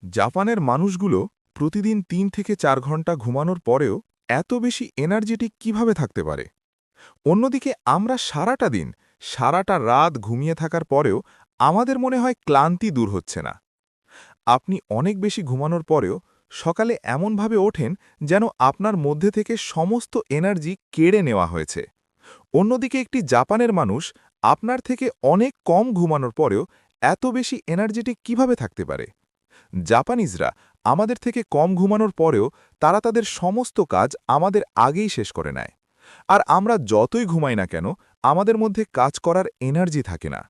জাপানের মানুষগুলো প্রতিদিন ৩ থেকে ৪ ঘন্টা ঘুমানোর পরেও এত বেশি এনার্জেটিক কিভাবে থাকতে পারে? অন্যদিকে আমরা সারাটা দিন, সারাটা রাত ঘুমিয়ে থাকার পরেও আমাদের মনে হয় ক্লান্তি দূর হচ্ছে না। আপনি অনেক বেশি ঘুমানোর পরেও সকালে এমনভাবে ওঠেন যেন আপনার মধ্যে থেকে সমস্ত এনার্জি কেড়ে নেওয়া হয়েছে। অন্যদিকে একটি জাপানের মানুষ আপনার থেকে অনেক কম ঘুমানোর পরেও এত বেশি এনার্জেটিক কিভাবে থাকতে পারে? জাপানিজরা আমাদের থেকে কম ঘুমানোর পরেও তারা তাদের সমস্ত কাজ আমাদের আগেই শেষ করে নেয়। আর আমরা যতই ঘুমাই না কেন, আমাদের মধ্যে কাজ করার এনার্জি থাকে না।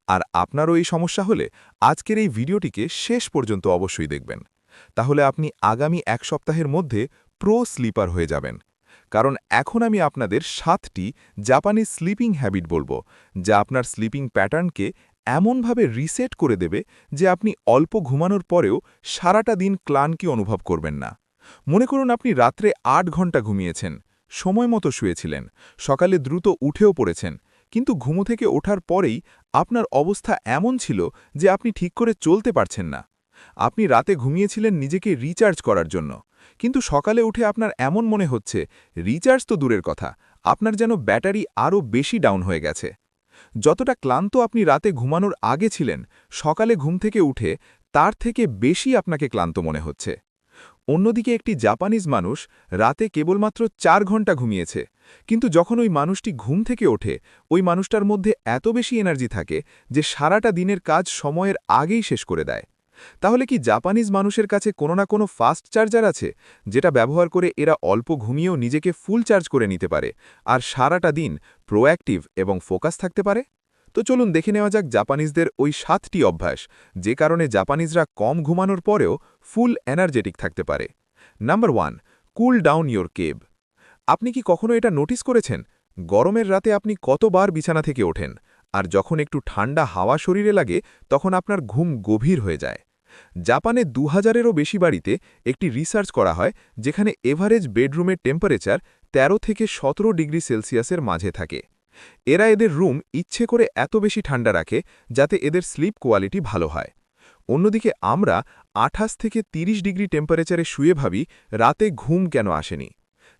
আর আপনারও এই সমস্যা হলে আজকের এই ভিডিওটিকে শেষ পর্যন্ত অবশ্যই দেখবেন। তাহলে আপনি আগামী ১ সপ্তাহের মধ্যে প্রো স্লিপার হয়ে যাবেন। কারণ এখন আমি আপনাদের ৭টি জাপানিজ স্লিপিং হ্যাবিট বলবো, যা আপনার স্লিপিং প্যাটার্নকে এমনভাবে রিসেট করে দেবে যে আপনি অল্প ঘুমানোর পরেও সারাটা দিন ক্লান্তি অনুভব করবেন না। মনে করুন আপনি রাত্রে ৮ ঘন্টা ঘুমিয়েছেন, সময় মতো শুয়েছিলেন, সকালে দ্রুত উঠেও পড়েছেন, কিন্তু ঘুমো থেকে ওঠার পরেই আপনার অবস্থা এমন ছিল যে আপনি ঠিক করে চলতে পারছেন না। আপনি রাতে ঘুমিয়েছিলেন নিজেকে রিচার্জ করার জন্য, কিন্তু সকালে উঠে আপনার এমন মনে হচ্ছে রিচার্জ তো দূরের কথা, আপনার যেন ব্যাটারি আরও বেশি ডাউন হয়ে গেছে। যতটা ক্লান্ত আপনি রাতে ঘুমানোর আগে ছিলেন, সকালে ঘুম থেকে উঠে তার থেকে বেশি আপনাকে ক্লান্ত মনে হচ্ছে। অন্যদিকে একটি জাপানিজ মানুষ রাতে কেবলমাত্র ৪ ঘন্টা ঘুমিয়েছে, কিন্তু যখন ওই মানুষটি ঘুম থেকে ওঠে, ওই মানুষটার মধ্যে এত বেশি এনার্জি থাকে যে সারাটা দিনের কাজ সময়ের আগেই শেষ করে দেয়। তাহলে কি জাপানিজ মানুষের কাছে কোনো না কোনো ফাস্ট চার্জার আছে, যেটা ব্যবহার করে এরা অল্প ঘুমিয়েও নিজেকে ফুল চার্জ করে নিতে পারে আর সারাটা দিন প্রোঅ্যাক্টিভ এবং ফোকাস থাকতে পারে? তো চলুন দেখে নেওয়া যাক জাপানিজদের ওই ৭টি অভ্যাস, যে কারণে জাপানিজরা কম ঘুমানোর পরেও ফুল এনার্জেটিক থাকতে পারে। নাম্বার ১, কুল ডাউন ইয়োর কেব। আপনি কি কখনো এটা নোটিস করেছেন? গরমের রাতে আপনি কতবার বিছানা থেকে ওঠেন, আর যখন একটু ঠান্ডা হাওয়া শরীরে লাগে তখন আপনার ঘুম গভীর হয়ে যায়। জাপানে ২০০০-এরও বেশি বাড়িতে একটি রিসার্চ করা হয়, যেখানে এভারেজ বেডরুমের টেম্পারেচার ১৩ থেকে ১৭ ডিগ্রি সেলসিয়াসের মাঝে থাকে। এরা এদের রুম ইচ্ছে করে এত বেশি ঠান্ডা রাখে যাতে এদের স্লিপ কোয়ালিটি ভালো হয়। অন্যদিকে আমরা ২৮ থেকে ৩০ ডিগ্রি টেম্পারেচারে শুয়ে ভাবি রাতে ঘুম কেন আসেনি।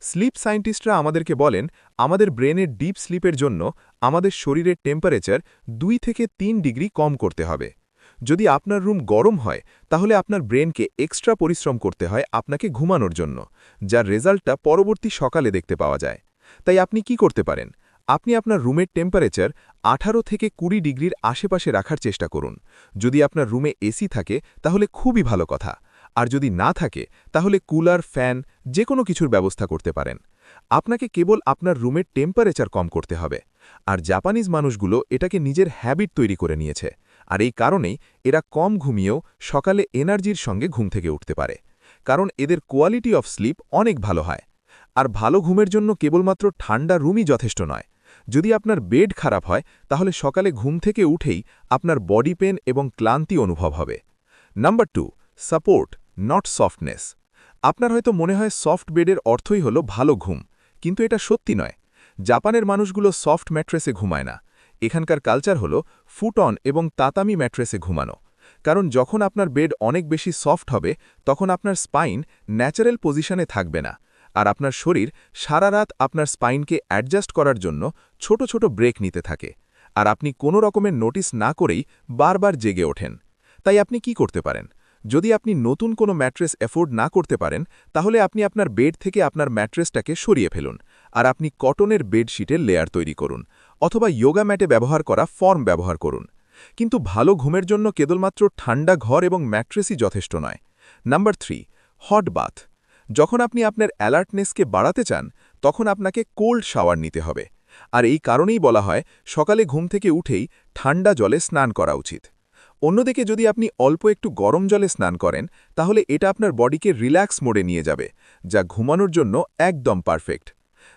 স্লিপ সায়েন্টিস্টরা আমাদেরকে বলেন আমাদের ব্রেনের ডিপ স্লিপের জন্য আমাদের শরীরের টেম্পারেচার ২ থেকে ৩ ডিগ্রি কম করতে হবে। যদি আপনার রুম গরম হয়, তাহলে আপনার ব্রেনকে এক্সট্রা পরিশ্রম করতে হয় আপনাকে ঘুমানোর জন্য, যার রেজাল্টটা পরবর্তী সকালে দেখতে পাওয়া যায়। তাই আপনি কি করতে পারেন? আপনি আপনার রুমের টেম্পারেচার ১৮ থেকে ২০ ডিগ্রির আশেপাশে রাখার চেষ্টা করুন। যদি আপনার রুমে এসি থাকে তাহলে খুবই ভালো কথা, আর যদি না থাকে তাহলে কুলার, ফ্যান যে কোনো কিছুর ব্যবস্থা করতে পারেন। আপনাকে কেবল আপনার রুমের টেম্পারেচার কম করতে হবে। আর জাপানিজ মানুষগুলো এটাকে নিজের হ্যাবিট তৈরি করে নিয়েছে, আর এই কারণেই এরা কম ঘুমিয়েও সকালে এনার্জির সঙ্গে ঘুম থেকে উঠতে পারে, কারণ এদের কোয়ালিটি অফ স্লিপ অনেক ভালো হয়। আর ভালো ঘুমের জন্য কেবলমাত্র ঠান্ডা রুমই যথেষ্ট নয়। যদি আপনার বেড খারাপ হয়, তাহলে সকালে ঘুম থেকে উঠেই আপনার বডি পেন এবং ক্লান্তি অনুভব হবে। Number ২, support, not softness. আপনার হয়তো মনে হয় সফট বেডের অর্থই হলো ভালো ঘুম, কিন্তু এটা সত্যি নয়। জাপানের মানুষগুলো সফট ম্যাট্রেসে ঘুমায় না। এখানকার কালচার হলো ফুট অন এবং তাতামি ম্যাট্রেসে ঘুমানো। কারণ যখন আপনার বেড অনেক বেশি সফট হবে, তখন আপনার স্পাইন ন্যাচারাল পজিশনে থাকবে না, আর আপনার শরীর সারা রাত আপনার স্পাইনকে অ্যাডজাস্ট করার জন্য ছোট ছোট ব্রেক নিতে থাকে, আর আপনি কোনো রকমের নোটিস না করেই বারবার জেগে ওঠেন। তাই আপনি কি করতে পারেন? যদি আপনি নতুন কোনো ম্যাট্রেস অ্যাফোর্ড না করতে পারেন, তাহলে আপনি আপনার বেড থেকে আপনার ম্যাট্রেসটাকে সরিয়ে ফেলুন, আর আপনি কটনের বেডশিটের লেয়ার তৈরি করুন, অথবা যোগা ম্যাটে ব্যবহার করা ফর্ম ব্যবহার করুন। কিন্তু ভালো ঘুমের জন্য কেবলমাত্র ঠান্ডা ঘর এবং ম্যাট্রেসই যথেষ্ট নয়। Number ৩, hot bath. যখন আপনি আপনার অ্যালার্টনেসকে বাড়াতে চান, তখন আপনাকে কোল্ড শাওয়ার নিতে হবে। আর এই কারণেই বলা হয় সকালে ঘুম থেকে উঠেই ঠান্ডা জলে স্নান করা উচিত। অন্যদিকে যদি আপনি অল্প একটু গরম জলে স্নান করেন, তাহলে এটা আপনার বডিকে রিল্যাক্স মোডে নিয়ে যাবে, যা ঘুমানোর জন্য একদম পারফেক্ট।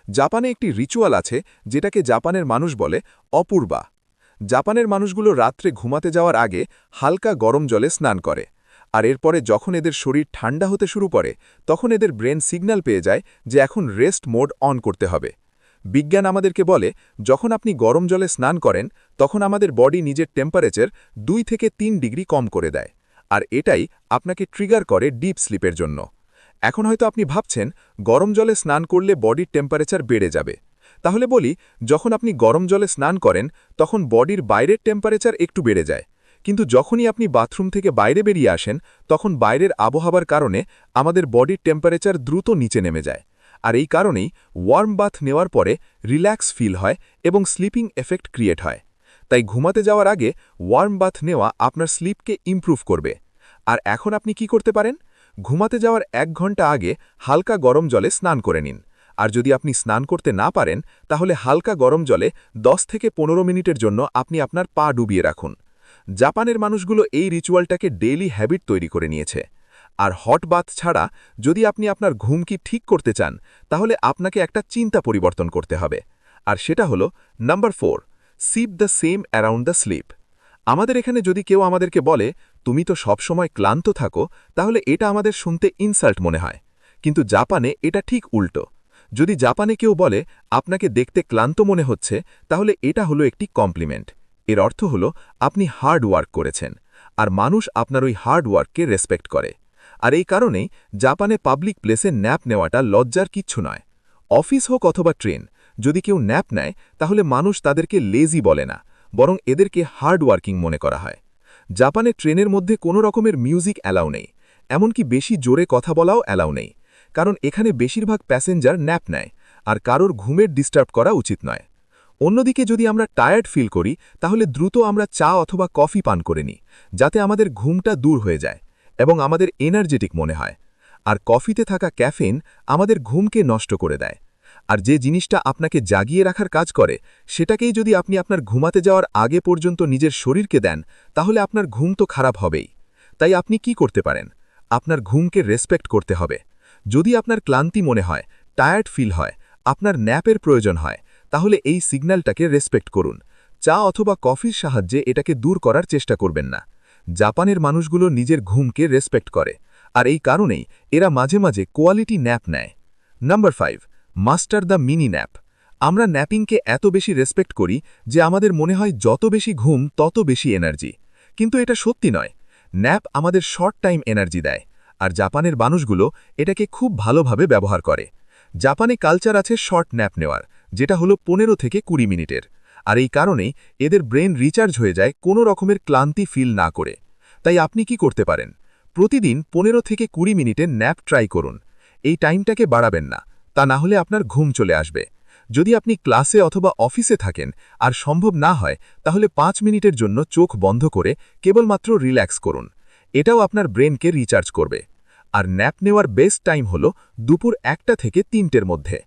জাপানে একটি রিচুয়াল আছে যেটাকে জাপানের মানুষ বলে অপূর্বা। জাপানের মানুষগুলো রাত্রে ঘুমাতে যাওয়ার আগে হালকা গরম জলে স্নান করে, আর এরপরে যখন এদের শরীর ঠান্ডা হতে শুরু করে, তখন এদের ব্রেন সিগন্যাল পেয়ে যায় যে এখন রেস্ট মোড অন করতে হবে। বিজ্ঞান আমাদেরকে বলে যখন আপনি গরম জলে স্নান করেন, তখন আমাদের বডি নিজের টেম্পারেচার ২ থেকে ৩ ডিগ্রি কম করে দেয়, আর এটাই আপনাকে ট্রিগার করে ডিপ স্লিপের জন্য। এখন হয়তো আপনি ভাবছেন গরম জলে স্নান করলে বডির টেম্পারেচার বেড়ে যাবে। তাহলে বলি, যখন আপনি গরম জলে স্নান করেন তখন বডির বাইরের টেম্পারেচার একটু বেড়ে যায়, কিন্তু যখনই আপনি বাথরুম থেকে বাইরে বেরিয়ে আসেন তখন বাইরের আবহাওয়ার কারণে আমাদের বডির টেম্পারেচার দ্রুত নিচে নেমে যায়। আর এই কারণেই ওয়ার্ম বাথ নেওয়ার পরে রিল্যাক্স ফিল হয় এবং স্লিপিং এফেক্ট ক্রিয়েট হয়। তাই ঘুমাতে যাওয়ার আগে ওয়ার্ম বাথ নেওয়া আপনার স্লিপকে ইমপ্রুভ করবে। আর এখন আপনি কি করতে পারেন? ঘুমাতে যাওয়ার 1 ঘন্টা আগে হালকা গরম জলে স্নান করে নিন। আর যদি আপনি স্নান করতে না পারেন তাহলে হালকা গরম জলে 10 থেকে 15 মিনিটের জন্য আপনি আপনার পা ডুবিয়ে রাখুন। জাপানের মানুষগুলো এই রিচুয়ালটাকে ডেইলি হ্যাবিট তৈরি করে নিয়েছে। আর হট বাথ ছাড়া যদি আপনি আপনার ঘুম কি ঠিক করতে চান তাহলে আপনাকে একটা চিন্তা পরিবর্তন করতে হবে। আর সেটা হলো number 4, sip the same around the sleep. আমাদের এখানে যদি কেউ আমাদেরকে বলে তুমি তো সবসময় ক্লান্ত থাকো, তাহলে এটা আমাদের শুনতে ইনসাল্ট মনে হয়। কিন্তু জাপানে এটা ঠিক উল্টো। যদি জাপানে কেউ বলে আপনাকে দেখতে ক্লান্ত মনে হচ্ছে, তাহলে এটা হলো একটি কমপ্লিমেন্ট। এর অর্থ হলো আপনি হার্ড ওয়ার্ক করেছেন, আর মানুষ আপনার ওই হার্ড ওয়ার্ককে রেসপেক্ট করে। আর এই কারণেই জাপানে পাবলিক প্লেসে ন্যাপ নেওয়াটা লজ্জার কিচ্ছু নয়। অফিস হোক অথবা ট্রেন, যদি কেউ ন্যাপ নেয় তাহলে মানুষ তাদেরকে লেজি বলে না, বরং এদেরকে হার্ড ওয়ার্কিং মনে করা হয়। জাপানে ট্রেনের মধ্যে কোনো রকমের মিউজিক অ্যালাউ নেই, এমনকি বেশি জোরে কথা বলাও অ্যালাউ নেই, কারণ এখানে বেশিরভাগ প্যাসেঞ্জার ন্যাপ নেয়, আর কারোর ঘুমের ডিস্টার্ব করা উচিত নয়। অন্যদিকে যদি আমরা টায়ার্ড ফিল করি তাহলে দ্রুত আমরা চা অথবা কফি পান করে নিই, যাতে আমাদের ঘুমটা দূর হয়ে যায় এবং আমাদের এনার্জেটিক মনে হয়। আর কফিতে থাকা ক্যাফেইন আমাদের ঘুমকে নষ্ট করে দেয়। আর যে জিনিসটা আপনাকে জাগিয়ে রাখার কাজ করে, সেটাকেই যদি আপনি আপনার ঘুমাতে যাওয়ার আগে পর্যন্ত নিজের শরীরকে দেন, তাহলে আপনার ঘুম তো খারাপ হবেই। তাই আপনি কি করতে পারেন? আপনার ঘুমকে রেসপেক্ট করতে হবে। যদি আপনার ক্লান্তি মনে হয়, টায়ার্ড ফিল হয়, আপনার ন্যাপের প্রয়োজন হয়, তাহলে এই সিগন্যালটাকে রেসপেক্ট করুন। চা অথবা কফির সাহায্যে এটাকে দূর করার চেষ্টা করবেন না। জাপানের মানুষগুলো নিজের ঘুমকে রেসপেক্ট করে, আর এই কারণেই এরা মাঝে মাঝে কোয়ালিটি ন্যাপ নেয়। Number 5, master the mini nap. আমরা ন্যাপিংকে এত বেশি রেসপেক্ট করি যে আমাদের মনে হয় যত বেশি ঘুম তত বেশি এনার্জি। কিন্তু এটা সত্যি নয়। ন্যাপ আমাদের শর্ট টাইম এনার্জি দেয়, আর জাপানের মানুষগুলো এটাকে খুব ভালোভাবে ব্যবহার করে। জাপানে কালচার আছে শর্ট ন্যাপ নেওয়ার, যেটা হলো 15 থেকে 20 মিনিটের। আর এই কারণেই এদের ব্রেন রিচার্জ হয়ে যায় কোনো রকমের ক্লান্তি ফিল না করে। তাই আপনি কি করতে পারেন? প্রতিদিন 15 থেকে 20 মিনিটের ন্যাপ ট্রাই করুন। এই টাইমটাকে বাড়াবেন না, তা না হলে আপনার ঘুম চলে আসবে। যদি আপনি ক্লাসে অথবা অফিসে থাকেন আর সম্ভব না হয়, তাহলে 5 মিনিটের জন্য চোখ বন্ধ করে কেবলমাত্র রিল্যাক্স করুন। এটাও আপনার ব্রেনকে রিচার্জ করবে। আর ন্যাপ নেওয়ার বেস্ট টাইম হল দুপুর 1টা থেকে 3টের মধ্যে।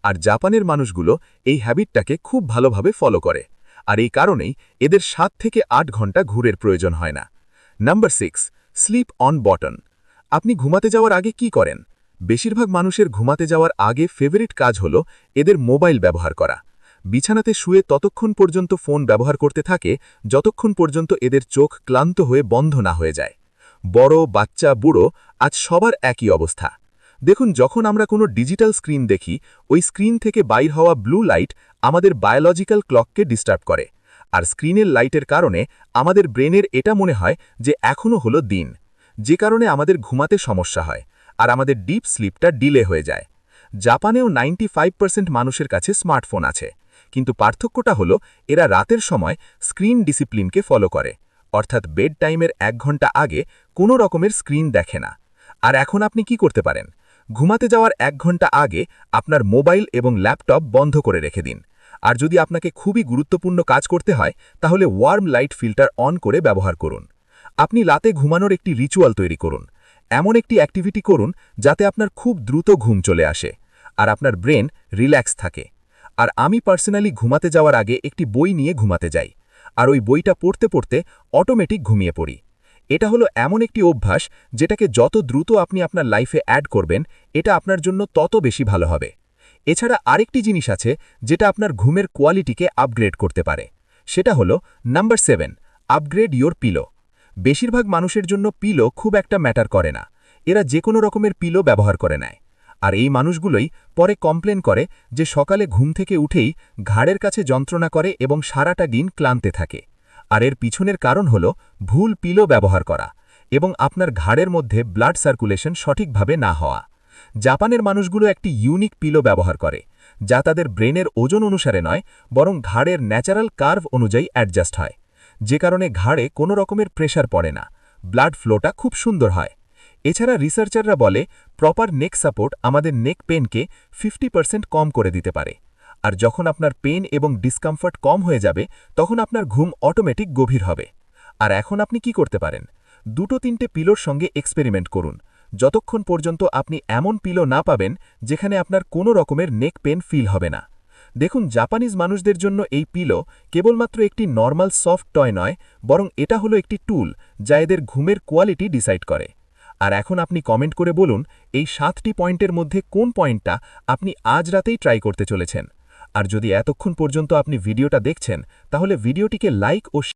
আর জাপানের মানুষগুলো এই হ্যাবিটটাকে খুব ভালোভাবে ফলো করে, আর এই কারণেই এদের 7 থেকে 8 ঘন্টা ঘুরের প্রয়োজন হয় না। Number 6, sleep on button. আপনি ঘুমাতে যাওয়ার আগে কি করেন? বেশিরভাগ মানুষের ঘুমাতে যাওয়ার আগে ফেভারিট কাজ হল এদের মোবাইল ব্যবহার করা। বিছানাতে শুয়ে ততক্ষণ পর্যন্ত ফোন ব্যবহার করতে থাকে যতক্ষণ পর্যন্ত এদের চোখ ক্লান্ত হয়ে বন্ধ না হয়ে যায়। বড়, বাচ্চা, বুড়ো, আজ সবার একই অবস্থা। দেখুন, যখন আমরা কোনো ডিজিটাল স্ক্রিন দেখি, ওই স্ক্রিন থেকে বাইর হওয়া ব্লু লাইট আমাদের বায়োলজিক্যাল ক্লককে ডিস্টার্ব করে। আর স্ক্রিনের লাইটের কারণে আমাদের ব্রেনের এটা মনে হয় যে এখনও হলো দিন, যে কারণে আমাদের ঘুমাতে সমস্যা হয়, আর আমাদের ডিপ স্লিপটা ডিলে হয়ে যায়। জাপানেও 95% মানুষের কাছে স্মার্টফোন আছে, কিন্তু পার্থক্যটা হলো এরা রাতের সময় স্ক্রিন ডিসিপ্লিনকে ফলো করে, অর্থাৎ বেড টাইমের 1 ঘন্টা আগে কোনো রকমের স্ক্রিন দেখে না। আর এখন আপনি কি করতে পারেন? ঘুমাতে যাওয়ার 1 ঘন্টা আগে আপনার মোবাইল এবং ল্যাপটপ বন্ধ করে রেখে দিন। আর যদি আপনাকে খুবই গুরুত্বপূর্ণ কাজ করতে হয়, তাহলে ওয়ার্ম লাইট ফিল্টার অন করে ব্যবহার করুন। আপনি রাতে ঘুমানোর একটি রিচুয়াল তৈরি করুন। এমন একটি অ্যাক্টিভিটি করুন যাতে আপনার খুব দ্রুত ঘুম চলে আসে, আর আপনার ব্রেন রিল্যাক্স থাকে। আর আমি পার্সোনালি ঘুমাতে যাওয়ার আগে একটি বই নিয়ে ঘুমাতে যাই, আর ওই বইটা পড়তে পড়তে অটোমেটিক ঘুমিয়ে পড়ি। এটা হলো এমন একটি অভ্যাস যেটাকে যত দ্রুত আপনি আপনার লাইফে অ্যাড করবেন, এটা আপনার জন্য তত বেশি ভালো হবে। এছাড়া আরেকটি জিনিস আছে যেটা আপনার ঘুমের কোয়ালিটিকে আপগ্রেড করতে পারে। সেটা হলো নাম্বার 7, আপগ্রেড ইয়োর পিলো। বেশিরভাগ মানুষের জন্য পিলো খুব একটা ম্যাটার করে না, এরা যে কোনো রকমের পিলো ব্যবহার করে নেয়। আর এই মানুষগুলোই পরে কমপ্লেন করে যে সকালে ঘুম থেকে উঠেই ঘাড়ের কাছে যন্ত্রণা করে এবং সারাটা দিন ক্লান্তে থাকে। আর এর পিছনের কারণ হলো ভুল পিলো ব্যবহার করা। এবং আপনার ঘাড়ের মধ্যে ব্লাড সার্কুলেশন সঠিকভাবে না হওয়া। জাপানের মানুষগুলো একটি ইউনিক পিলো ব্যবহার করে, যা তাদের ব্রেনের ওজন অনুসারে নয়, বরং ঘাড়ের ন্যাচারাল কার্ভ অনুযায়ী অ্যাডজাস্ট হয়, যে কারণে ঘাড়ে কোনো রকমের প্রেশার পড়ে না, ব্লাড ফ্লোটা খুব সুন্দর হয়। এছাড়া রিসার্চাররা বলে প্রপার নেক সাপোর্ট আমাদের নেক পেনকে 50% কম করে দিতে পারে। আর যখন আপনার পেন এবং ডিসকমফর্ট কম হয়ে যাবে, তখন আপনার ঘুম অটোমেটিক গভীর হবে। আর এখন আপনি কি করতে পারেন? 2-3টে পিলোর সঙ্গে এক্সপেরিমেন্ট করুন, যতক্ষণ পর্যন্ত আপনি এমন পিলো না পাবেন যেখানে আপনার কোনো রকমের নেক পেন ফিল হবে না। দেখুন, জাপানিজ মানুষদের জন্য এই পিলো কেবলমাত্র একটি নর্মাল সফট টয় নয়, বরং এটা হলো একটি টুল যা এদের ঘুমের কোয়ালিটি ডিসাইড করে। আর এখন আপনি কমেন্ট করে বলুন, এই 7টি পয়েন্টের মধ্যে কোন পয়েন্টটা আপনি আজ রাতেই ট্রাই করতে চলেছেন। আর যদি এতক্ষণ পর্যন্ত আপনি ভিডিওটা দেখছেন, তাহলে ভিডিওটিকে লাইক ও